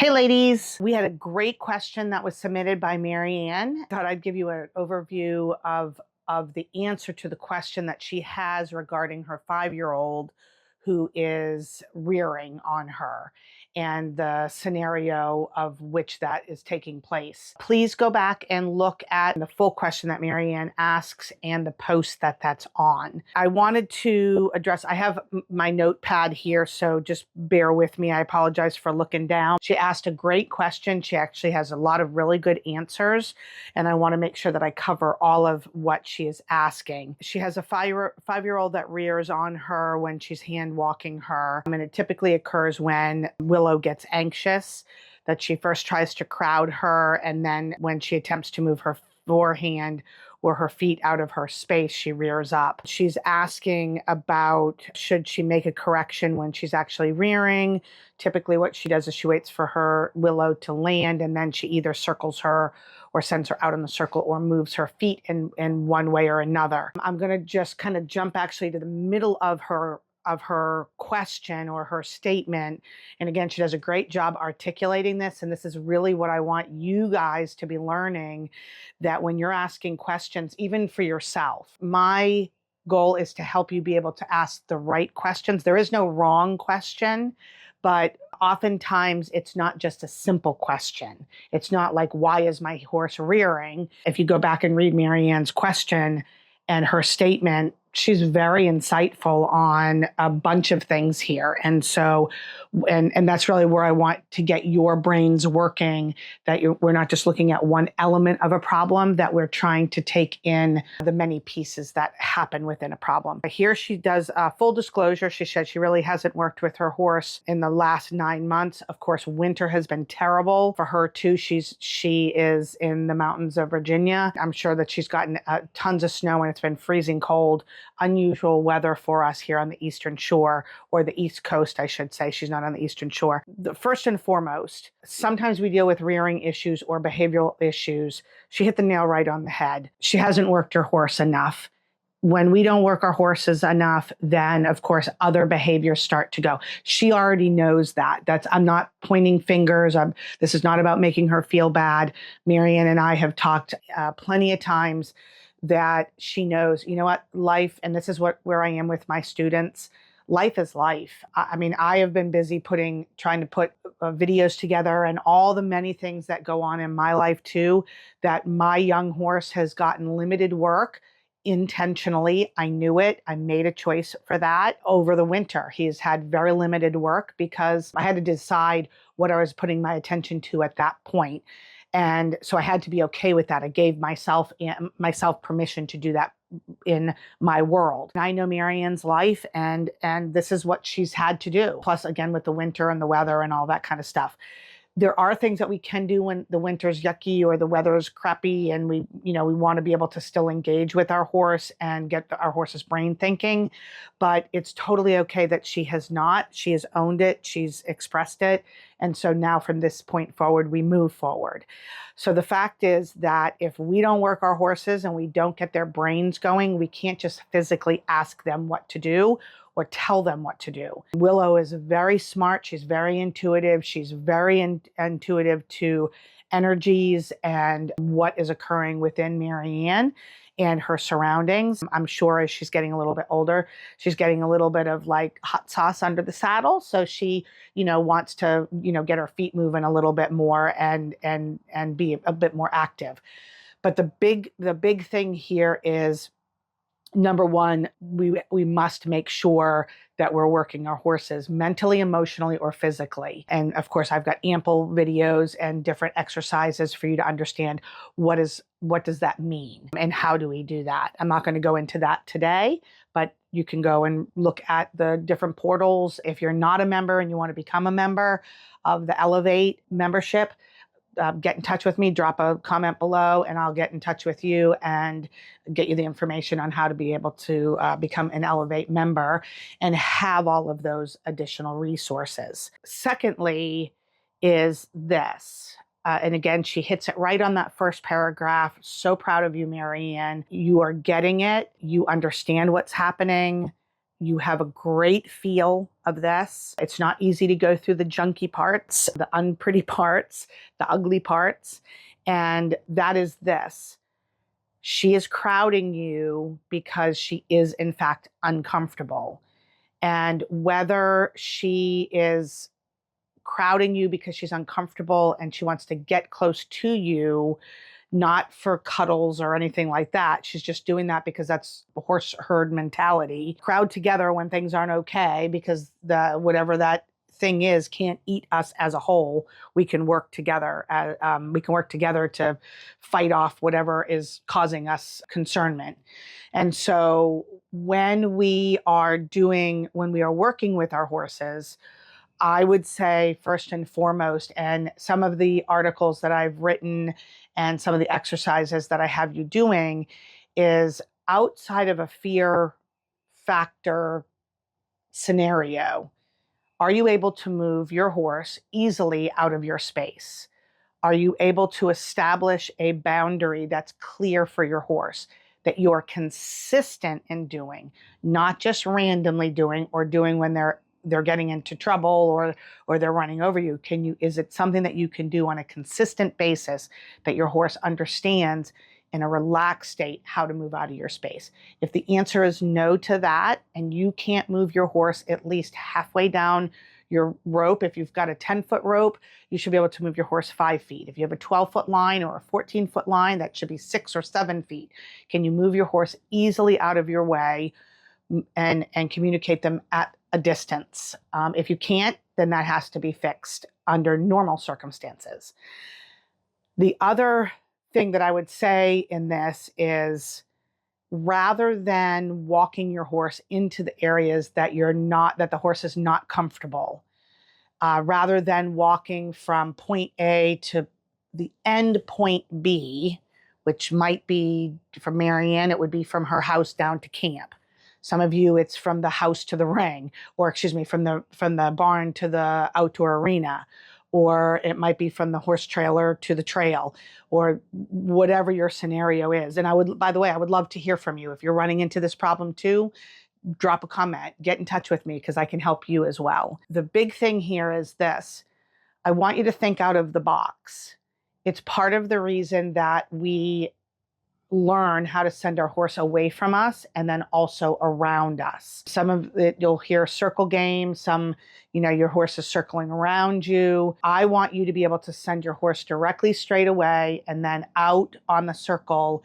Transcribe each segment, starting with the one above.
Hey ladies, we had a great question that was submitted by Marianne. Thought I'd give you an overview of the answer to the question that she has regarding her 5-year-old who is rearing on her and the scenario of which that is taking place. Please go back and look at the full question that Marianne asks and the post that's on. I wanted to address, I have my notepad here, so just bear with me. I apologize for looking down. She asked a great question. She actually has a lot of really good answers, and I want to make sure that I cover all of what she is asking. She has a 5-year-old that rears on her when she's hand walking her, and it typically occurs when Willow gets anxious, that she first tries to crowd her, and then when she attempts to move her forehand or her feet out of her space, she rears up. She's asking about, should she make a correction when she's actually rearing? Typically what she does is she waits for her Willow to land, and then she either circles her or sends her out in the circle or moves her feet in one way or another. I'm going to just kind of jump actually to the middle of her question or her statement. And again, she does a great job articulating this. And this is really what I want you guys to be learning, that when you're asking questions, even for yourself, my goal is to help you be able to ask the right questions. There is no wrong question, but oftentimes it's not just a simple question. It's not like, why is my horse rearing? If you go back and read Marianne's question and her statement, she's very insightful on a bunch of things here. And so, and that's really where I want to get your brains working, that we're not just looking at one element of a problem, that we're trying to take in the many pieces that happen within a problem. Here she does full disclosure. She said she really hasn't worked with her horse in the last 9 months. Of course, winter has been terrible for her too. She is in the mountains of Virginia. I'm sure that she's gotten tons of snow and it's been freezing cold. Unusual weather for us here on the Eastern Shore, or the East Coast, I should say. She's not on the Eastern Shore. First and foremost, sometimes we deal with rearing issues or behavioral issues. She hit the nail right on the head. She hasn't worked her horse enough. When we don't work our horses enough, then of course other behaviors start to go. She already knows that. I'm not pointing fingers. This is not about making her feel bad. Marianne and I have talked plenty of times that she knows, you know what, life, and this is where I am with my students, life is life. I mean, I have been busy trying to put videos together and all the many things that go on in my life too, that my young horse has gotten limited work intentionally. I knew it. I made a choice for that over the winter. He's had very limited work because I had to decide what I was putting my attention to at that point. And so I had to be okay with that. I gave myself permission to do that in my world. And I know Marianne's life, and this is what she's had to do. Plus, again, with the winter and the weather and all that kind of stuff. There are things that we can do when the winter's yucky or the weather's crappy, and we want to be able to still engage with our horse and get our horse's brain thinking. But it's totally okay that she has not. She has owned it. She's expressed it. And so now from this point forward, we move forward. So the fact is that if we don't work our horses and we don't get their brains going, we can't just physically ask them what to do or tell them what to do. Willow is very smart. She's very intuitive. She's very intuitive to energies and what is occurring within Marianne and her surroundings. I'm sure as she's getting a little bit older, she's getting a little bit of like hot sauce under the saddle. So she, wants to, get her feet moving a little bit more and be a bit more active. But the big thing here is, number one, we must make sure that we're working our horses mentally, emotionally, or physically. And of course, I've got ample videos and different exercises for you to understand what does that mean and how do we do that. I'm not going to go into that today, but you can go and look at the different portals. If you're not a member and you want to become a member of the Elevate membership, get in touch with me, drop a comment below, and I'll get in touch with you and get you the information on how to be able to become an Elevate member and have all of those additional resources. Secondly is this. And again, she hits it right on that first paragraph. So proud of you, Marianne. You are getting it. You understand what's happening. You have a great feel of this. It's not easy to go through the junky parts, the unpretty parts, the ugly parts. And that is this. She is crowding you because she is, in fact, uncomfortable. And whether she is crowding you because she's uncomfortable and she wants to get close to you, not for cuddles or anything like that. She's just doing that because that's the horse herd mentality. Crowd together when things aren't okay because the whatever that thing is can't eat us as a whole. We can work together. We can work together to fight off whatever is causing us concernment. And so when we are working with our horses, I would say first and foremost, and some of the articles that I've written and some of the exercises that I have you doing is outside of a fear factor scenario. Are you able to move your horse easily out of your space? Are you able to establish a boundary that's clear for your horse, that you're consistent in doing, not just randomly doing or doing when they're getting into trouble or they're running over you? Is it something that you can do on a consistent basis that your horse understands in a relaxed state how to move out of your space? If the answer is no to that, and you can't move your horse at least halfway down your rope, if you've got a 10-foot rope, you should be able to move your horse 5 feet. If you have a 12-foot line or a 14-foot line, that should be 6 or 7 feet. Can you move your horse easily out of your way and communicate them at a distance? If you can't, then that has to be fixed under normal circumstances. The other thing that I would say in this is, rather than walking your horse into the areas that the horse is not comfortable, rather than walking from point A to the end point B, which might be from Marianne, it would be from her house down to camp. Some of you, it's from the house to the ring, or excuse me, from the barn to the outdoor arena, or it might be from the horse trailer to the trail, or whatever your scenario is. And by the way, I would love to hear from you. If you're running into this problem too, drop a comment, get in touch with me because I can help you as well. The big thing here is this. I want you to think out of the box. It's part of the reason that we learn how to send our horse away from us and then also around us. Some of it, you'll hear circle game, some, your horse is circling around you. I want you to be able to send your horse directly straight away and then out on the circle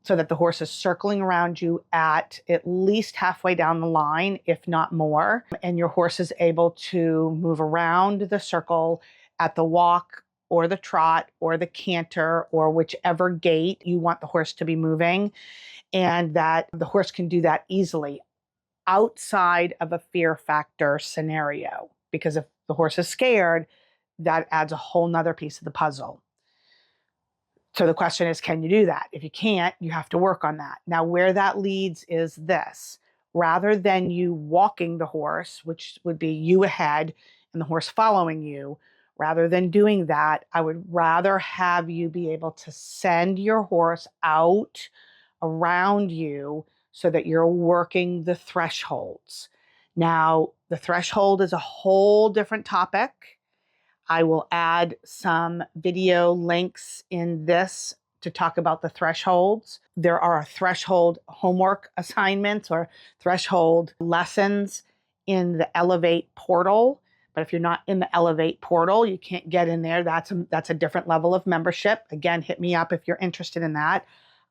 so that the horse is circling around you at least halfway down the line, if not more. And your horse is able to move around the circle at the walk or the trot or the canter or whichever gait you want the horse to be moving, and that the horse can do that easily outside of a fear factor scenario. Because if the horse is scared, that adds a whole nother piece of the puzzle. So the question is, can you do that? If you can't, you have to work on that. Now, where that leads is this. Rather than you walking the horse, which would be you ahead and the horse following you, rather than doing that, I would rather have you be able to send your horse out around you so that you're working the thresholds. Now, the threshold is a whole different topic. I will add some video links in this to talk about the thresholds. There are threshold homework assignments or threshold lessons in the Elevate portal. But if you're not in the Elevate portal, you can't get in there. That's a different level of membership. Again, hit me up if you're interested in that.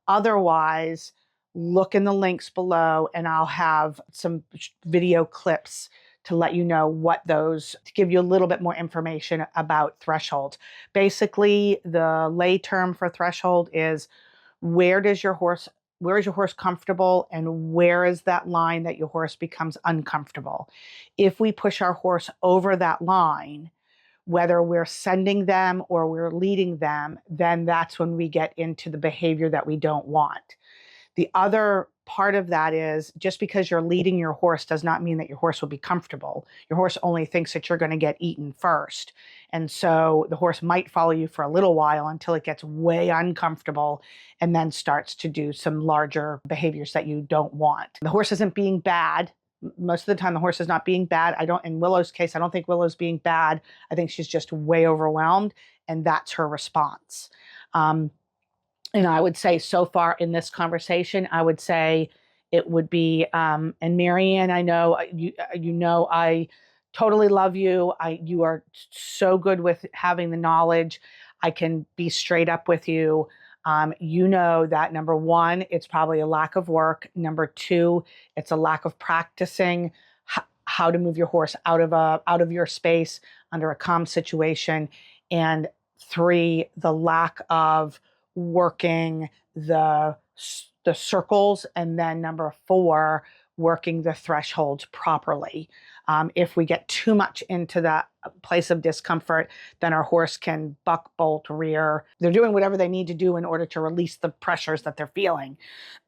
Otherwise, look in the links below and I'll have some video clips to let you know to give you a little bit more information about thresholds. Basically, the lay term for threshold is where is your horse comfortable and where is that line that your horse becomes uncomfortable. If we push our horse over that line, whether we're sending them or we're leading them, then that's when we get into the behavior that we don't want. The other part of that is, just because you're leading your horse does not mean that your horse will be comfortable. Your horse only thinks that you're going to get eaten first. And so the horse might follow you for a little while until it gets way uncomfortable and then starts to do some larger behaviors that you don't want. The horse isn't being bad. Most of the time the horse is not being bad. In Willow's case, I don't think Willow's being bad. I think she's just way overwhelmed, and that's her response. And I would say so far in this conversation, I would say it would be, and Marianne, I know I totally love you. You are so good with having the knowledge. I can be straight up with you. You know that number one, it's probably a lack of work. Number two, it's a lack of practicing how to move your horse out of your space under a calm situation. And three, the lack of working the circles. And then number four, working the thresholds properly. If we get too much into that place of discomfort, then our horse can buck, bolt, rear. They're doing whatever they need to do in order to release the pressures that they're feeling.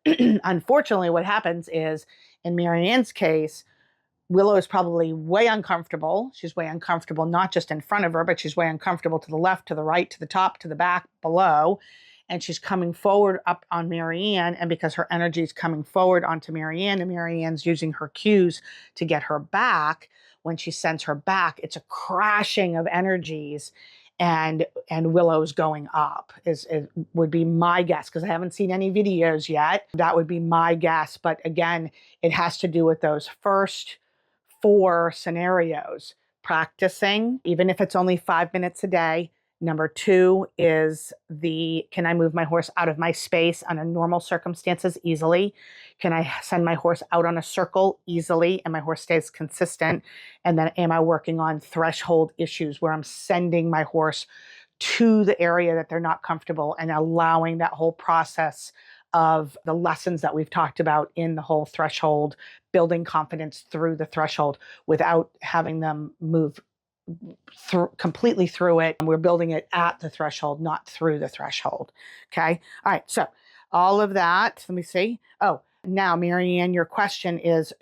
Unfortunately, what happens is, in Marianne's case, Willow is probably way uncomfortable. She's way uncomfortable, not just in front of her, but she's way uncomfortable to the left, to the right, to the top, to the back, below. And she's coming forward up on Marianne. And because her energy is coming forward onto Marianne, and Marianne's using her cues to get her back, when she sends her back, it's a crashing of energies. And Willow's going up would be my guess, because I haven't seen any videos yet. That would be my guess. But again, it has to do with those first 4 scenarios. Practicing, even if it's only 5 minutes a day. Number 2 is can I move my horse out of my space under normal circumstances easily? Can I send my horse out on a circle easily and my horse stays consistent? And then am I working on threshold issues where I'm sending my horse to the area that they're not comfortable and allowing that whole process of the lessons that we've talked about in the whole threshold, building confidence through the threshold without having them move completely through it. We're building it at the threshold, not through the threshold. Okay. All right. So all of that, let me see. Oh, now, Marianne, your question is,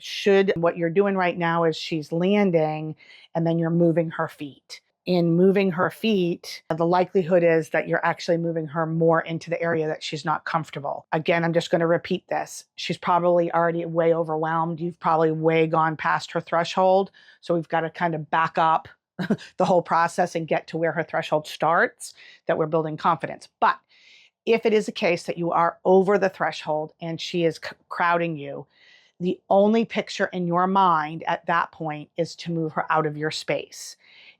what you're doing right now is she's landing and then you're moving her feet. In moving her feet, the likelihood is that you're actually moving her more into the area that she's not comfortable. Again, I'm just going to repeat this. She's probably already way overwhelmed. You've probably way gone past her threshold. So we've got to kind of back up the whole process and get to where her threshold starts, that we're building confidence. But if it is a case that you are over the threshold and she is crowding you, the only picture in your mind at that point is to move her out of your space.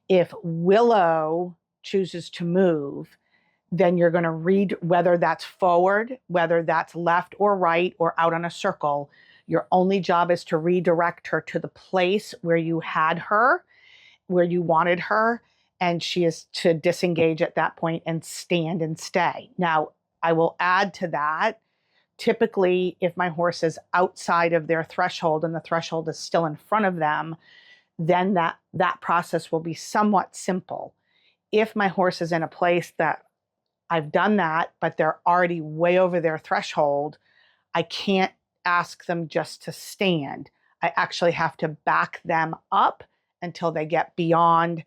If Willow chooses to move, then you're going to read whether that's forward, whether that's left or right, or out on a circle. Your only job is to redirect her to the place where you had her, where you wanted her, and she is to disengage at that point and stand and stay. Now, I will add to that, typically, if my horse is outside of their threshold and the threshold is still in front of them, then that process will be somewhat simple. If my horse is in a place that I've done that, but they're already way over their threshold, I can't ask them just to stand. I actually have to back them up until they get beyond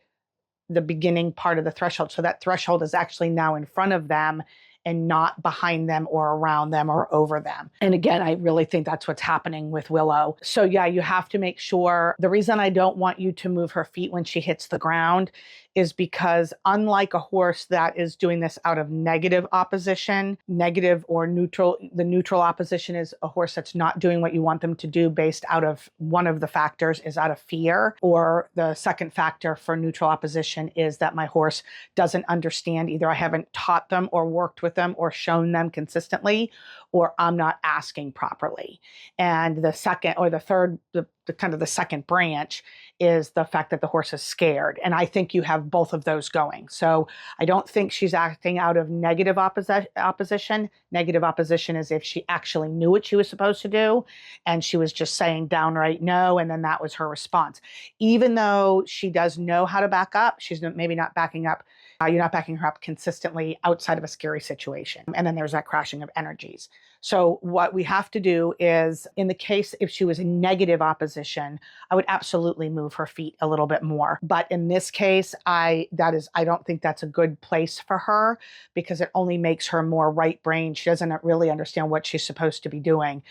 the beginning part of the threshold. So that threshold is actually now in front of them and not behind them or around them or over them. And again, I really think that's what's happening with Willow. So yeah, you have to make sure. The reason I don't want you to move her feet when she hits the ground is because, unlike a horse that is doing this out of negative opposition, negative or neutral, the neutral opposition is a horse that's not doing what you want them to do based out of one of the factors is out of fear, or the second factor for neutral opposition is that my horse doesn't understand. Either I haven't taught them or worked with them or shown them consistently, or I'm not asking properly. And the second or the third, the kind of the second branch is the fact that the horse is scared. And I think you have both of those going. So I don't think she's acting out of negative opposition. Negative opposition is if she actually knew what she was supposed to do and she was just saying downright no, and then that was her response. Even though she does know how to back up, she's maybe not backing up. You're not backing her up consistently outside of a scary situation. And then there's that crashing of energies. So what we have to do is, in the case if she was in negative opposition, I would absolutely move her feet a little bit more. But in this case, I don't think that's a good place for her, because it only makes her more right brain. She doesn't really understand what she's supposed to be doing.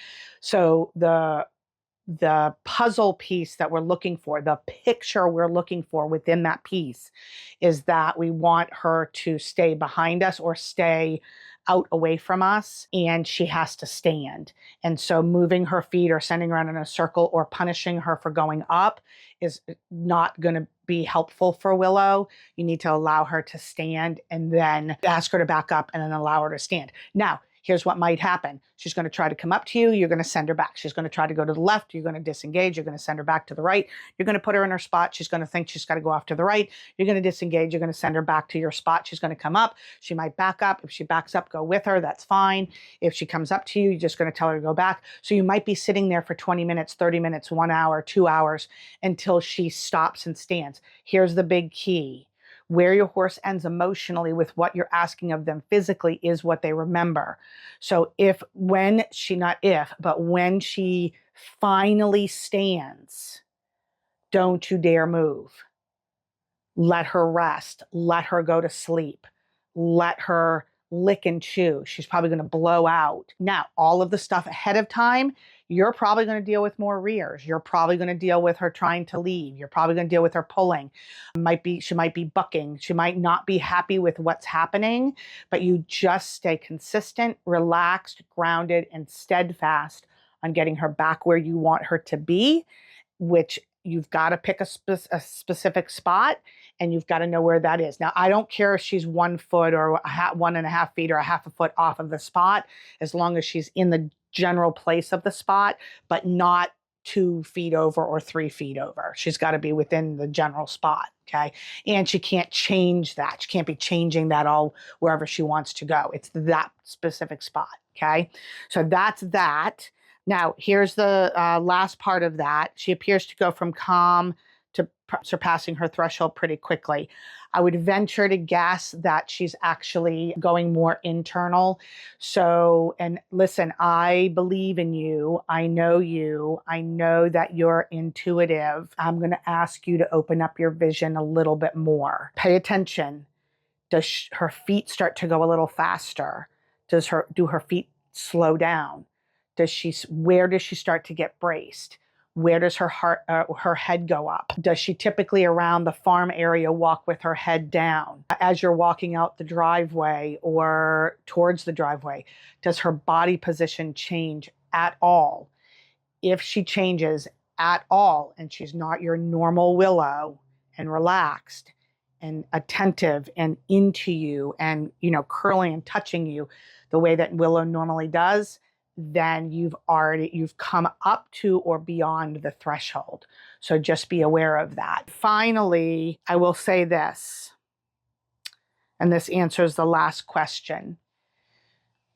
So the puzzle piece that we're looking for, the picture we're looking for within that piece, is that we want her to stay behind us or stay out away from us, and she has to stand. And so moving her feet or sending her around in a circle or punishing her for going up is not going to be helpful for Willow. You need to allow her to stand and then ask her to back up and then allow her to stand. Now, here's what might happen. She's going to try to come up to you. You're going to send her back. She's going to try to go to the left. You're going to disengage. You're going to send her back to the right. You're going to put her in her spot. She's going to think she's got to go off to the right. You're going to disengage. You're going to send her back to your spot. She's going to come up. She might back up. If she backs up, go with her. That's fine. If she comes up to you, you're just going to tell her to go back. So you might be sitting there for 20 minutes, 30 minutes, 1 hour, 2 hours until she stops and stands. Here's the big key. Where your horse ends emotionally with what you're asking of them physically is what they remember. So when she finally stands, don't you dare move. Let her rest. Let her go to sleep. Let her lick and chew. She's probably going to blow out. Now, all of the stuff ahead of time, you're probably going to deal with more rears. You're probably going to deal with her trying to leave. You're probably going to deal with her pulling. She might be bucking. She might not be happy with what's happening, but you just stay consistent, relaxed, grounded, and steadfast on getting her back where you want her to be, which you've got to pick a specific spot, and you've got to know where that is. Now, I don't care if she's 1 foot or 1.5 feet or a half a foot off of the spot, as long as she's in the general place of the spot, but not 2 feet over or 3 feet over. She's got to be within the general spot, okay? And she can't change that. She can't be changing that all wherever she wants to go. It's that specific spot, okay? So that's that. Now, here's the last part of that. She appears to go from calm to surpassing her threshold pretty quickly. I would venture to guess that she's actually going more internal. So, and listen, I believe in you. I know you. I know that you're intuitive. I'm going to ask you to open up your vision a little bit more. Pay attention. Does her feet start to go a little faster? Do her feet slow down? Where does she start to get braced? Where does her head go up? Does she typically around the farm area walk with her head down? As you're walking out the driveway or towards the driveway, does her body position change at all? If she changes at all and she's not your normal Willow and relaxed and attentive and into you and, curling and touching you the way that Willow normally does, then you've come up to or beyond the threshold. So just be aware of that. Finally, I will say this, and this answers the last question.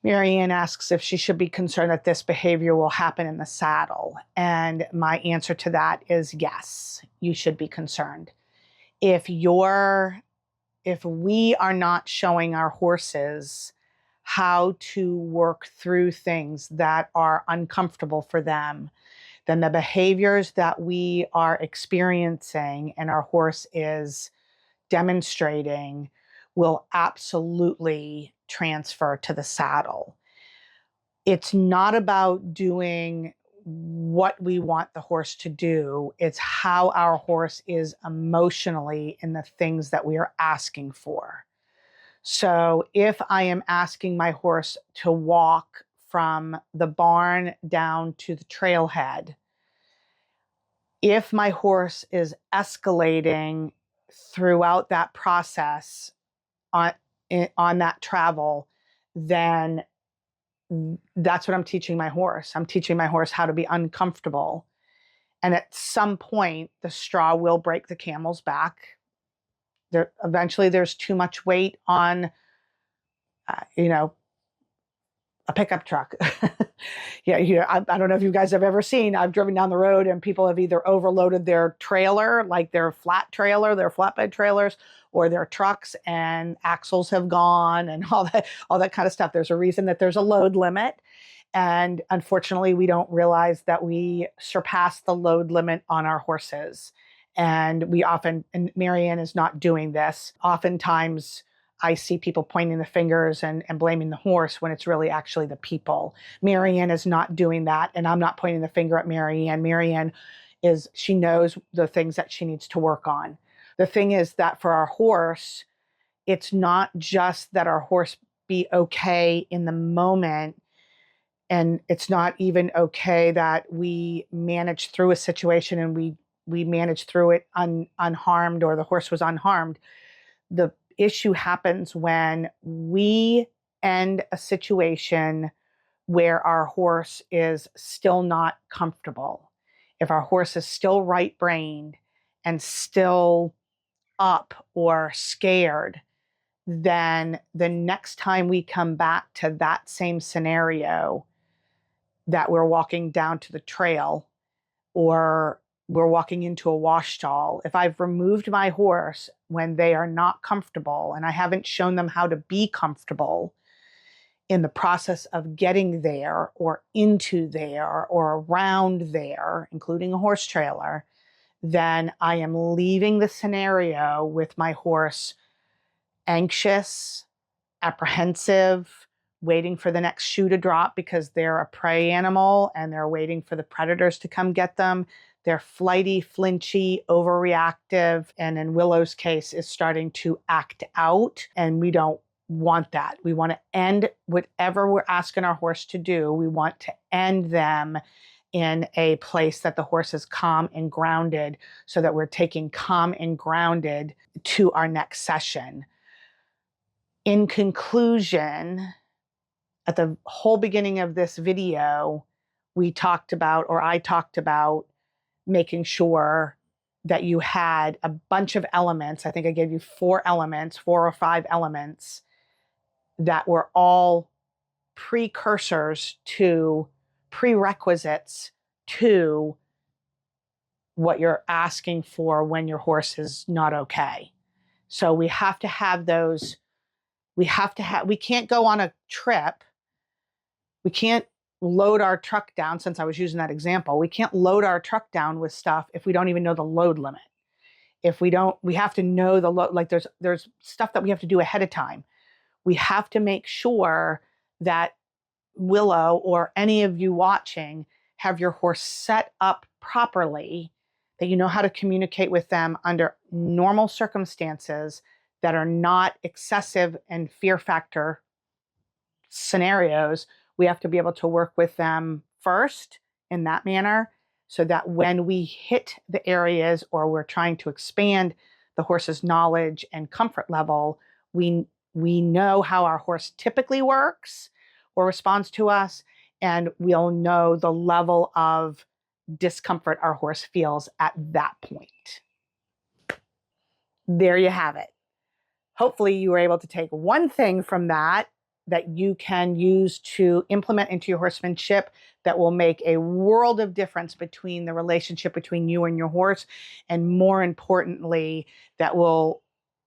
Marianne asks if she should be concerned that this behavior will happen in the saddle. And my answer to that is yes, you should be concerned. If we are not showing our horses how to work through things that are uncomfortable for them, then the behaviors that we are experiencing and our horse is demonstrating will absolutely transfer to the saddle. It's not about doing what we want the horse to do. It's how our horse is emotionally in the things that we are asking for. So if I am asking my horse to walk from the barn down to the trailhead, if my horse is escalating throughout that process on that travel, then that's what I'm teaching my horse. I'm teaching my horse how to be uncomfortable. And at some point, the straw will break the camel's back. Eventually there's too much weight on, a pickup truck. I don't know if you guys have ever seen, I've driven down the road and people have either overloaded their trailer, like their flat trailer, their flatbed trailers, or their trucks, and axles have gone and all that kind of stuff. There's a reason that there's a load limit. And unfortunately, we don't realize that we surpass the load limit on our horses. And and Marianne is not doing this. Oftentimes, I see people pointing the fingers and blaming the horse when it's really actually the people. Marianne is not doing that, and I'm not pointing the finger at Marianne. Marianne she knows the things that she needs to work on. The thing is that for our horse, it's not just that our horse be okay in the moment, and it's not even okay that we manage through a situation and we manage through it unharmed, or the horse was unharmed. The issue happens when we end a situation where our horse is still not comfortable. If our horse is still right-brained and still up or scared, then the next time we come back to that same scenario, that we're walking down to the trail or we're walking into a wash stall, if I've removed my horse when they are not comfortable and I haven't shown them how to be comfortable in the process of getting there or into there or around there, including a horse trailer, then I am leaving the scenario with my horse anxious, apprehensive, waiting for the next shoe to drop because they're a prey animal and they're waiting for the predators to come get them. They're flighty, flinchy, overreactive, and in Willow's case is starting to act out, and we don't want that. We want to end whatever we're asking our horse to do. We want to end them in a place that the horse is calm and grounded, so that we're taking calm and grounded to our next session. In conclusion, at the whole beginning of this video, I talked about making sure that you had a bunch of elements. I think I gave you 4 or 5 elements that were all prerequisites to what you're asking for when your horse is not okay. So we have to have those. We can't go on a trip. We can't load our truck down, since I was using that example. We can't load our truck down with stuff if we don't even know the load limit. We have to know the load, like there's stuff that we have to do ahead of time. We have to make sure that Willow or any of you watching have your horse set up properly, that you know how to communicate with them under normal circumstances that are not excessive and fear factor scenarios. We have to be able to work with them first in that manner, so that when we hit the areas or we're trying to expand the horse's knowledge and comfort level, we know how our horse typically works or responds to us, and we'll know the level of discomfort our horse feels at that point. There you have it. Hopefully you were able to take one thing from that you can use to implement into your horsemanship that will make a world of difference between the relationship between you and your horse, and more importantly, that will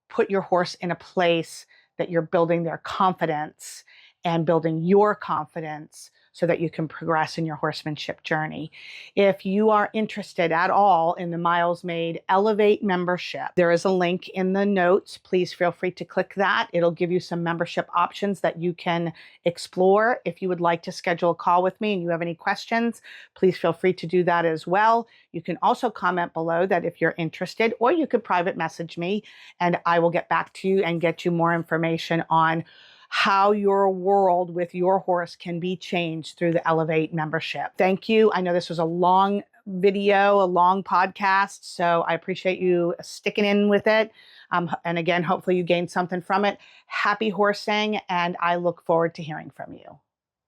put your horse in a place that you're building their confidence and building your confidence, so that you can progress in your horsemanship journey. If you are interested at all in the Miles Made Elevate membership, there is a link in the notes. Please feel free to click that. It'll give you some membership options that you can explore. If you would like to schedule a call with me and you have any questions, please feel free to do that as well. You can also comment below that if you're interested, or you could private message me and I will get back to you and get you more information on how your world with your horse can be changed through the Elevate membership. Thank you. I know this was a long video, a long podcast, so I appreciate you sticking in with it. And again, hopefully you gained something from it. Happy horsing, and I look forward to hearing from you.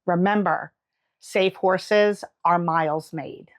Remember, safe horses are miles made.